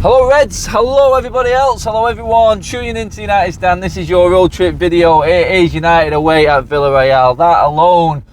Hello Reds, hello everybody else, hello everyone tuning into United Stand. This is your road trip video. It is United away at Villarreal. That alone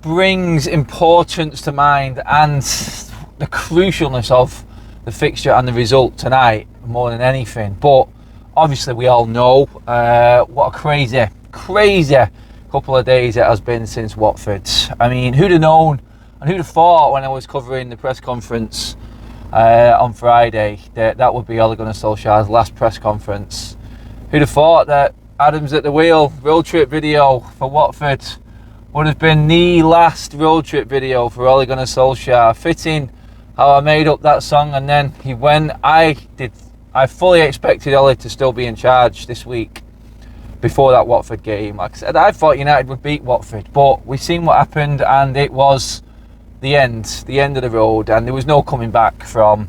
brings importance to mind and the crucialness of the fixture and the result tonight more than anything. But obviously we all know what a crazy couple of days it has been since Watford. I mean, who'd have known and who'd have thought when I was covering the press conference on Friday that would be Ole Gunnar Solskjaer's last press conference. Who'd have thought that Adams at the wheel road trip video for Watford would have been the last road trip video for Ole Gunnar Solskjaer. Fitting how I made up that song and then he went. I fully expected Ole to still be in charge this week before that Watford game. Like I said, I thought United would beat Watford, but we've seen what happened and it was the end of the road, and there was no coming back from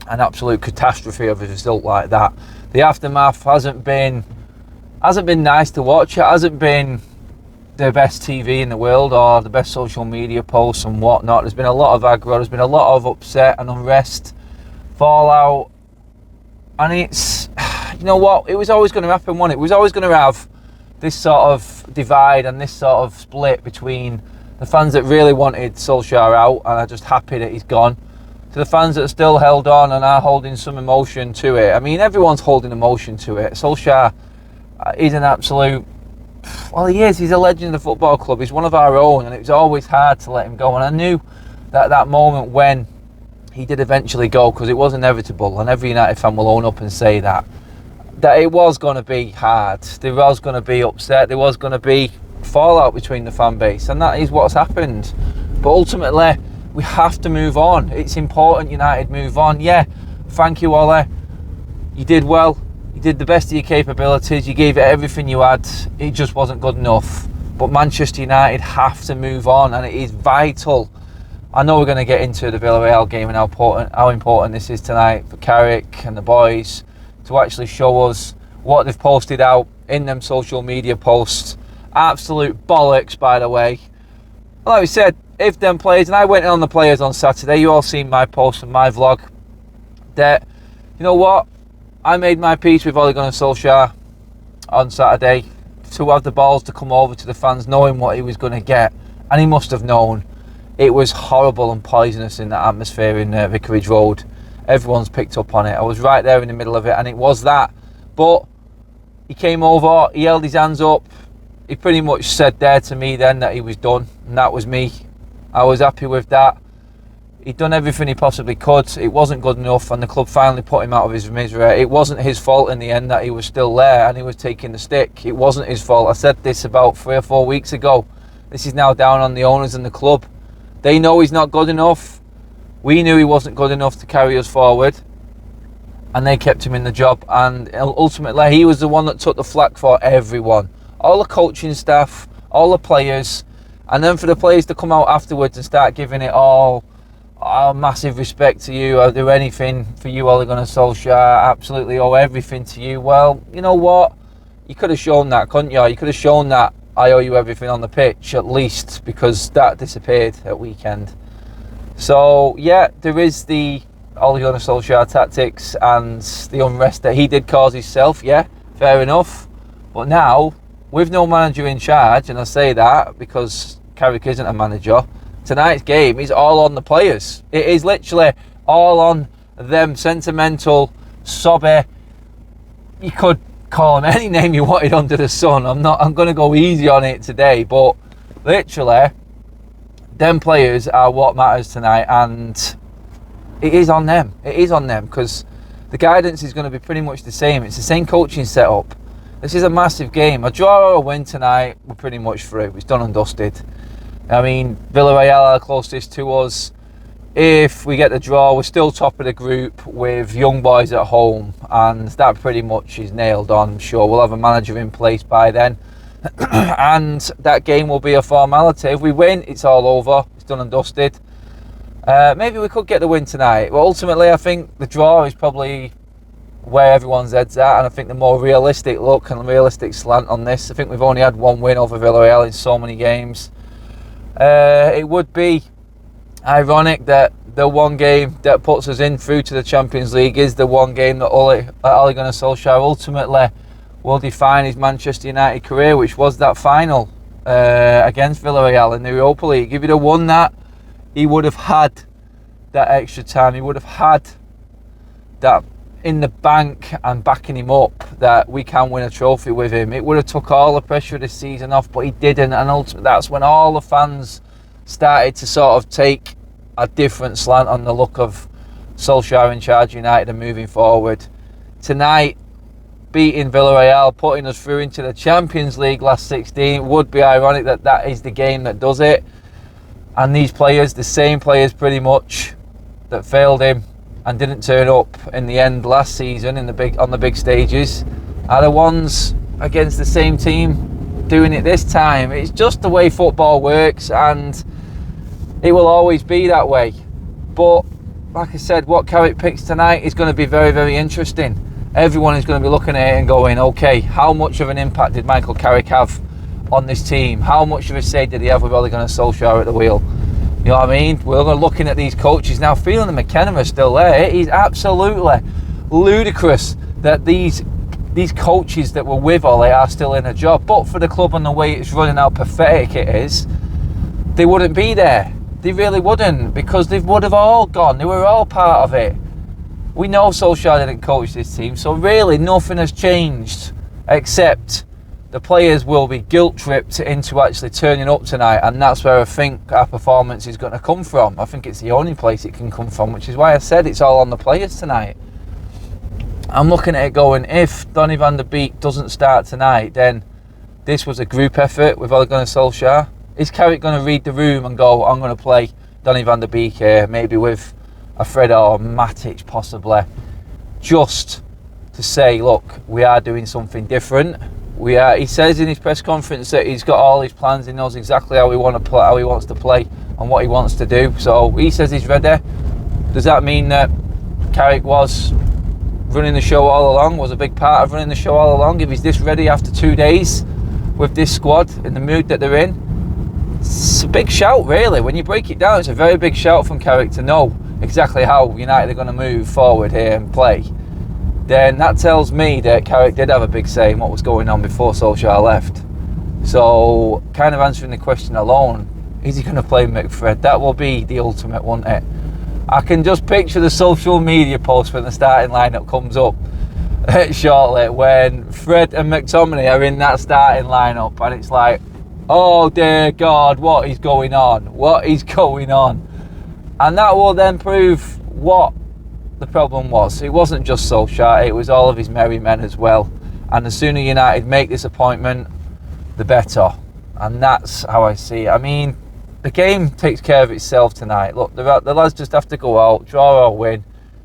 an absolute catastrophe of a result like that. The aftermath hasn't been nice to watch. It hasn't been the best TV in the world or the best social media posts and whatnot. There's been a lot of aggro, there's been a lot of upset and unrest, fallout, and it's, you know what, it was always going to happen, wasn't it? It was always going to have this sort of divide and this sort of split between the fans that really wanted Solskjaer out and are just happy that he's gone, to the fans that are still held on and are holding some emotion to it. I mean, everyone's holding emotion to it. Solskjaer is an absolute, well, he is. He's a legend of the football club. He's one of our own, and it was always hard to let him go. And I knew that moment when he did eventually go, because it was inevitable, and every United fan will own up and say that it was going to be hard. There was going to be upset. There was going to be fallout between the fan base, and that is what's happened. But ultimately we have to move on. It's important United move on. Yeah, thank you, Ole, you did well, you did the best of your capabilities, you gave it everything you had. It just wasn't good enough. But Manchester United have to move on, and it is vital. I know we're going to get into the Villarreal game and how important this is tonight for Carrick and the boys to actually show us what they've posted out in them social media posts. Absolute bollocks, by the way. Like we said, if them players, and I went in on the players on Saturday, you all seen my post and my vlog, that, you know what, I made my peace with Ole Gunnar Solskjaer on Saturday to have the balls to come over to the fans knowing what he was going to get, and he must have known. It was horrible and poisonous in that atmosphere in Vicarage Road. Everyone's picked up on it. I was right there in the middle of it, and it was that. But he came over, he held his hands up. He pretty much said there to me then that he was done, and that was me. I was happy with that. He'd done everything he possibly could. It wasn't good enough, and the club finally put him out of his misery. It wasn't his fault in the end that he was still there and he was taking the stick. It wasn't his fault. I said this about 3 or 4 weeks ago. This is now down on the owners and the club. They know he's not good enough. We knew he wasn't good enough to carry us forward, and they kept him in the job, and ultimately he was the one that took the flak for everyone. All the coaching staff, all the players, and then for the players to come out afterwards and start giving it all massive respect to you, I'll do anything for you, Ole Gunnar Solskjaer, absolutely owe everything to you. Well, you know what? You could have shown that, couldn't you? You could have shown that I owe you everything on the pitch, at least, because that disappeared at weekend. So, yeah, there is the Ole Gunnar Solskjaer tactics and the unrest that he did cause himself, yeah, fair enough. But now, with no manager in charge, and I say that because Carrick isn't a manager, tonight's game is all on the players. It is literally all on them. Sentimental, sobby, you could call them any name you wanted under the sun. I'm going to go easy on it today, but literally, them players are what matters tonight, and it is on them. It is on them, because the guidance is going to be pretty much the same. It's the same coaching setup. This is a massive game. A draw or a win tonight, we're pretty much through. It's done and dusted. I mean, Villarreal are closest to us. If we get the draw, we're still top of the group with young boys at home, and that pretty much is nailed on. I'm sure we'll have a manager in place by then, and that game will be a formality. If we win, it's all over. It's done and dusted. Maybe we could get the win tonight. Well, ultimately, I think the draw is probably where everyone's head's at, and I think the more realistic look and realistic slant on this, I think we've only had one win over Villarreal in so many games. It would be ironic that the one game that puts us in through to the Champions League is the one game that Ole Gunnar Solskjaer ultimately will define his Manchester United career, which was that final against Villarreal in the Europa League. If he'd have won that, he would have had that extra time. He would have had that in the bank and backing him up that we can win a trophy with him. It would have took all the pressure of this season off, but he didn't, and ultimately that's when all the fans started to sort of take a different slant on the look of Solskjaer in charge of United and moving forward. Tonight, beating Villarreal, putting us through into the Champions League last 16, would be ironic that that is the game that does it. And these players, the same players pretty much that failed him and didn't turn up in the end last season on the big stages, are the ones against the same team doing it this time. It's just the way football works, and it will always be that way. But like I said, what Carrick picks tonight is going to be very, very interesting. Everyone is going to be looking at it and going, okay, how much of an impact did Michael Carrick have on this team? How much of a say did he have with Ole Gunnar Solskjaer at the wheel? You know what I mean? We're looking at these coaches now, feeling that McKenna is still there. It is absolutely ludicrous that these coaches that were with Ole are still in a job. But for the club and the way it's running, how pathetic it is, they wouldn't be there. They really wouldn't, because they would have all gone. They were all part of it. We know Solskjaer didn't coach this team, so really nothing has changed, except the players will be guilt-tripped into actually turning up tonight, and that's where I think our performance is going to come from. I think it's the only place it can come from, which is why I said it's all on the players tonight. I'm looking at it going, if Donny van der Beek doesn't start tonight, then this was a group effort with Ole Gunnar Solskjaer. Is Carrick going to read the room and go, I'm going to play Donny van der Beek here, maybe with McFRED or Matic possibly, just to say, look, we are doing something different. He says in his press conference that he's got all his plans. He knows exactly how he wants to play and what he wants to do. So he says he's ready. Does that mean that Carrick was running the show all along? Was a big part of running the show all along? If he's this ready after 2 days with this squad in the mood that they're in, it's a big shout, really. When you break it down, it's a very big shout from Carrick to know exactly how United are going to move forward here and play. Then that tells me that Carrick did have a big say in what was going on before Solskjaer left. So, kind of answering the question alone, is he going to play McFRED? That will be the ultimate, won't it? I can just picture the social media post when the starting lineup comes up shortly, when Fred and McTominay are in that starting lineup, and it's like, oh dear God, what is going on? What is going on? And that will then prove what the problem was. It wasn't just Solskjaer, it was all of his merry men as well. And the sooner United make this appointment, the better. And that's how I see it. I mean, the game takes care of itself tonight. Look, the lads just have to go out, draw or win.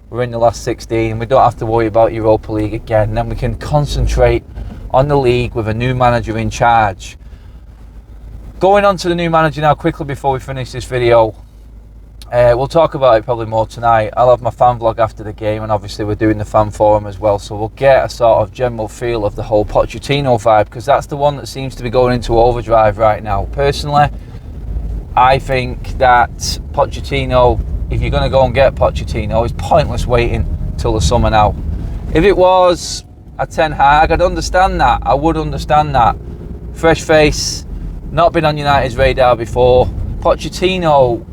We're in the last 16. We don't have to worry about Europa League again. Then we can concentrate on the league with a new manager in charge. Going on to the new manager now quickly before we finish this video. We'll talk about it probably more tonight. I'll have my fan vlog after the game, and obviously we're doing the fan forum as well, so we'll get a sort of general feel of the whole Pochettino vibe, because that's the one that seems to be going into overdrive right now. Personally, I think that Pochettino, if you're going to go and get Pochettino, it's pointless waiting till the summer now. If it was a Ten Hag, I'd understand that. I would understand that. Fresh face, not been on United's radar before. Pochettino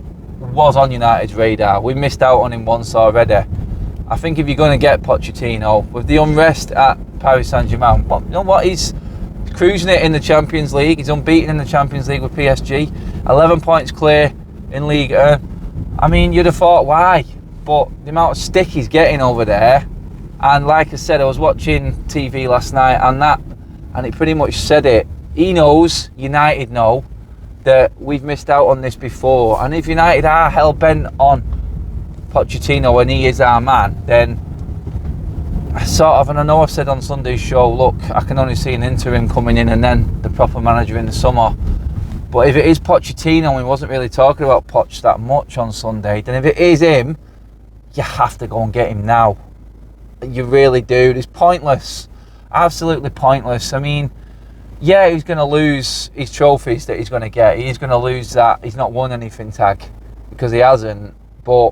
was on United's radar. We missed out on him once already. I think if you're going to get Pochettino, with the unrest at Paris Saint-Germain, you know what, he's cruising it in the Champions League. He's unbeaten in the Champions League with PSG. 11 points clear in Ligue 1. I mean, you'd have thought, why? But the amount of stick he's getting over there, and like I said, I was watching TV last night, and it pretty much said it. He knows, United know, that we've missed out on this before, and if United are hell-bent on Pochettino and he is our man, then and I know I've said on Sunday's show, look, I can only see an interim coming in and then the proper manager in the summer. But if it is Pochettino, and we wasn't really talking about Poch that much on Sunday, then if it is him, you have to go and get him now. You really do. It's pointless. Absolutely pointless. I mean, yeah, he's going to lose his trophies that he's going to get. He's going to lose that he's not won anything tag, because he hasn't. But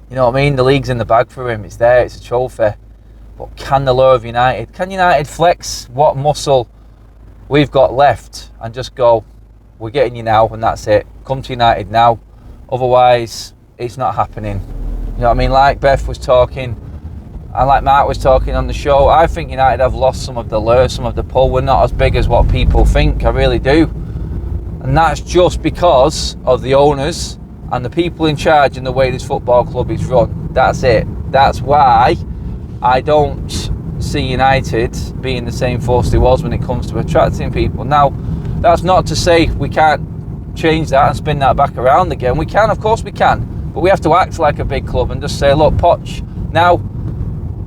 You know what I mean? The league's in the bag for him. It's there. It's a trophy. But can the lure of United? Can United flex what muscle we've got left and just go, we're getting you now and that's it. Come to United now. Otherwise, it's not happening. You know what I mean? Like Beth was talking, and like Mark was talking on the show, I think United have lost some of the lure, some of the pull. We're not as big as what people think. I really do. And that's just because of the owners and the people in charge and the way this football club is run. That's it. That's why I don't see United being the same force they was when it comes to attracting people. Now, that's not to say we can't change that and spin that back around again. We can, of course we can. But we have to act like a big club and just say, look, Poch, now,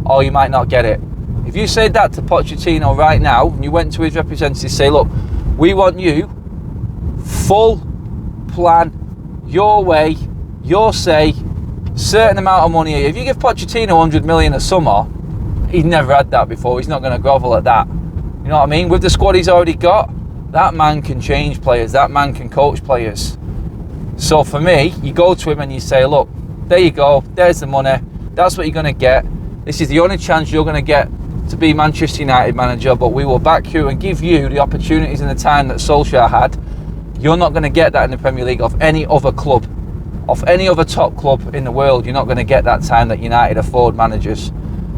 or you might not get it. If you said that to Pochettino right now, and you went to his representatives, say, look, we want you, full plan, your way, your say, certain amount of money. If you give Pochettino 100 million a summer, he's never had that before. He's not going to grovel at that. You know what I mean? With the squad he's already got, that man can change players. That man can coach players. So for me, you go to him and you say, look, there you go. There's the money. That's what you're going to get. This is the only chance you're going to get to be Manchester United manager, but we will back you and give you the opportunities and the time that Solskjaer had. You're not going to get that in the Premier League of any other club. Of any other top club in the world, you're not going to get that time that United afford managers.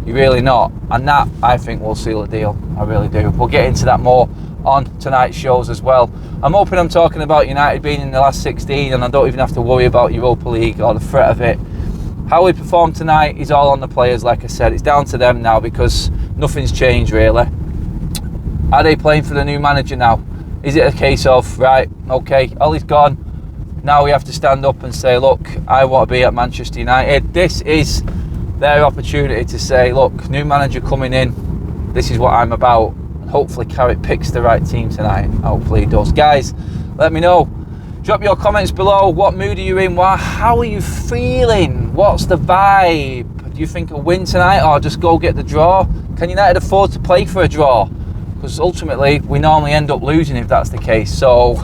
You're really not. And that, I think, will seal the deal. I really do. We'll get into that more on tonight's shows as well. I'm hoping I'm talking about United being in the last 16 and I don't even have to worry about Europa League or the threat of it. How we perform tonight is all on the players, like I said. It's down to them now because nothing's changed really. Are they playing for the new manager now? Is it a case of, right, okay, Ollie's gone, now we have to stand up and say, look, I want to be at Manchester United. This is their opportunity to say, look, new manager coming in, this is what I'm about. Hopefully Carrick picks the right team tonight. Hopefully he does. Guys, let me know. Drop your comments below. What mood are you in? How are you feeling? What's the vibe? Do you think a win tonight or just go get the draw? Can United afford to play for a draw? Because ultimately we normally end up losing if that's the case. So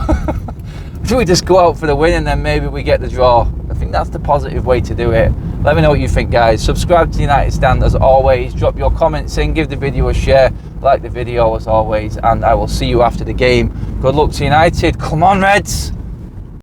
do we just go out for the win and then maybe we get the draw? I think that's the positive way to do it. Let me know what you think, guys. Subscribe to United Stand as always. Drop your comments in. Give the video a share. Like the video as always. And I will see you after the game. Good luck to United. Come on, Reds.